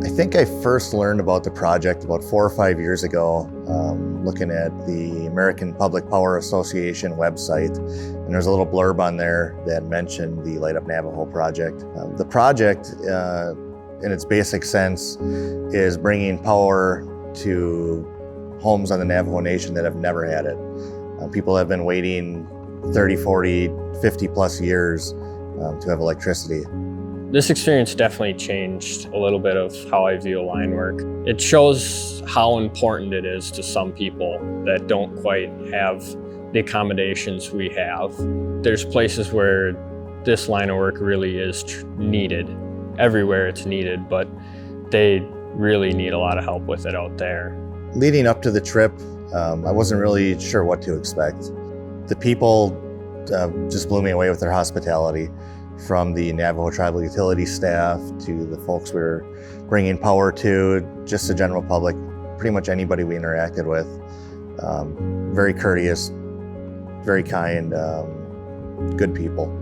I think I first learned about the project about 4 or 5 years ago, looking at the American Public Power Association website, and there's a little blurb on there that mentioned the Light Up Navajo project. The project, in its basic sense, is bringing power to homes on the Navajo Nation that have never had it. People have been waiting 30, 40, 50 plus years to have electricity. This experience definitely changed a little bit of how I view line work. It shows how important it is to some people that don't quite have the accommodations we have. There's places where this line of work really is needed. Everywhere it's needed, but they really need a lot of help with it out there. Leading up to the trip, I wasn't really sure what to expect. The people just blew me away with their hospitality. From the Navajo Tribal Utility staff to the folks we were bringing power to, just the general public, pretty much anybody we interacted with. Very courteous, very kind, good people.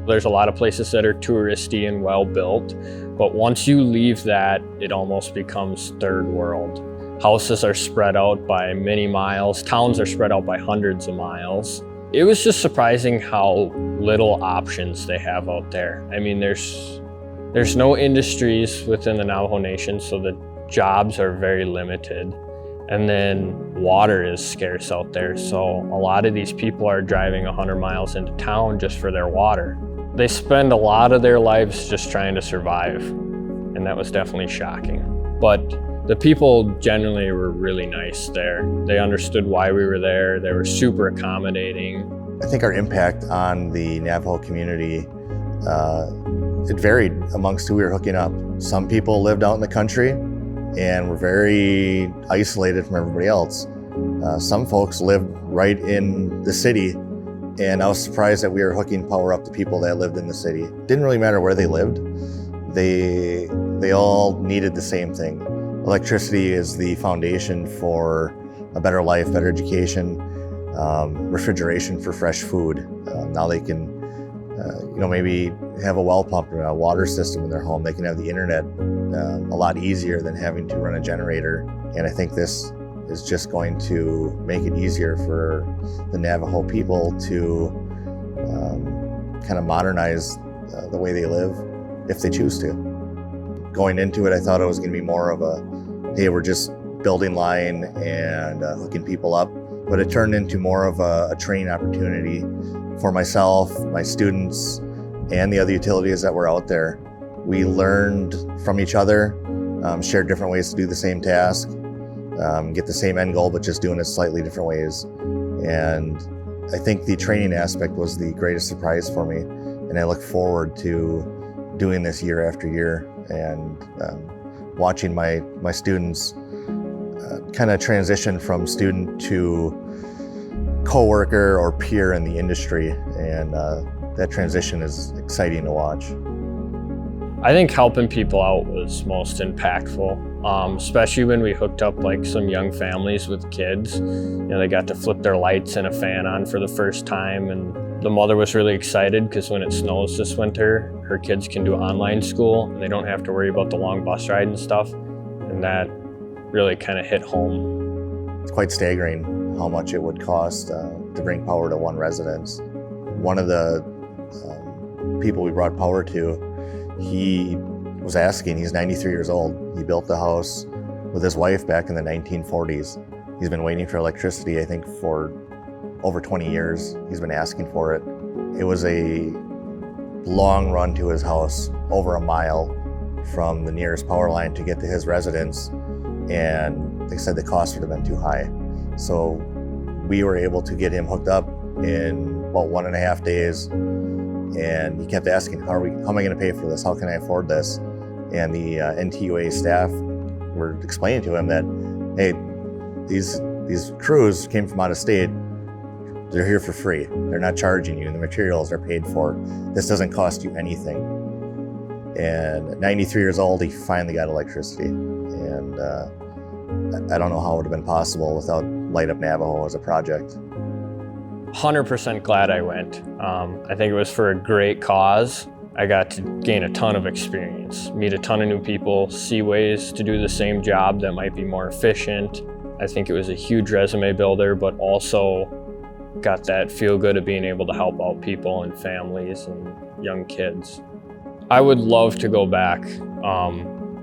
There's a lot of places that are touristy and well built, but once you leave that, it almost becomes third world. Houses are spread out by many miles, towns are spread out by hundreds of miles. It was just surprising how little options they have out there. I mean, there's no industries within the Navajo Nation, so the jobs are very limited. And then water is scarce out there, so a lot of these people are driving 100 miles into town just for their water. They spend a lot of their lives just trying to survive, and that was definitely shocking. But the people generally were really nice there. They understood why we were there. They were super accommodating. I think our impact on the Navajo community, it varied amongst who we were hooking up. Some people lived out in the country and were very isolated from everybody else. Some folks lived right in the city, and I was surprised that we were hooking power up to people that lived in the city. Didn't really matter where they lived. They all needed the same thing. Electricity is the foundation for a better life, better education, refrigeration for fresh food. Now they can, maybe have a well pump or a water system in their home. They can have the internet a lot easier than having to run a generator. And I think this is just going to make it easier for the Navajo people to kind of modernize the way they live if they choose to. Going into it, I thought it was going to be more of a, hey, we're just building line and hooking people up. But it turned into more of a training opportunity for myself, my students, and the other utilities that were out there. We learned from each other, shared different ways to do the same task, get the same end goal, but just doing it slightly different ways. And I think the training aspect was the greatest surprise for me. And I look forward to doing this year after year and watching my students kind of transition from student to coworker or peer in the industry, and that transition is exciting to watch. I think helping people out was most impactful, especially when we hooked up like some young families with kids. They got to flip their lights and a fan on for the first time, and the mother was really excited because when it snows this winter, her kids can do online school and they don't have to worry about the long bus ride and stuff, and that really kind of hit home. It's quite staggering how much it would cost to bring power to one residence. One of the people we brought power to, he was asking, he's 93 years old. He built the house with his wife back in the 1940s. He's been waiting for electricity, I think, for over 20 years. He's been asking for it. It was a long run to his house, over a mile from the nearest power line to get to his residence, and they said the cost would have been too high. So we were able to get him hooked up in about 1.5 days, and he kept asking, how am I going to pay for this? How can I afford this? And the NTUA staff were explaining to him that, hey, these crews came from out of state. They're here for free. They're not charging you. The materials are paid for. This doesn't cost you anything. And at 93 years old, he finally got electricity. And I don't know how it would have been possible without Light Up Navajo as a project. 100% glad I went. I think it was for a great cause. I got to gain a ton of experience, meet a ton of new people, see ways to do the same job that might be more efficient. I think it was a huge resume builder, but also got that feel good of being able to help out people and families and young kids. I would love to go back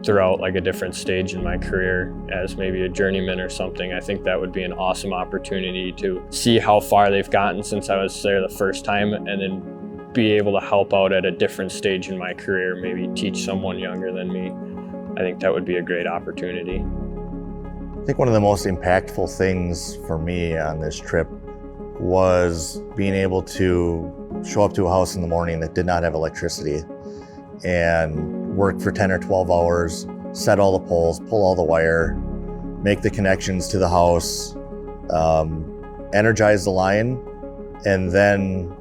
throughout like a different stage in my career as maybe a journeyman or something. I think that would be an awesome opportunity to see how far they've gotten since I was there the first time, and then be able to help out at a different stage in my career, maybe teach someone younger than me. I think that would be a great opportunity. I think one of the most impactful things for me on this trip was being able to show up to a house in the morning that did not have electricity and work for 10 or 12 hours, set all the poles, pull all the wire, make the connections to the house, energize the line, and then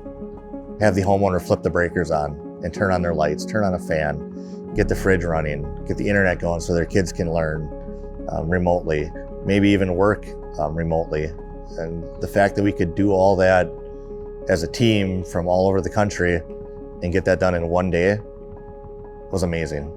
have the homeowner flip the breakers on and turn on their lights, turn on a fan, get the fridge running, get the internet going so their kids can learn remotely, maybe even work remotely. And the fact that we could do all that as a team from all over the country and get that done in one day was amazing.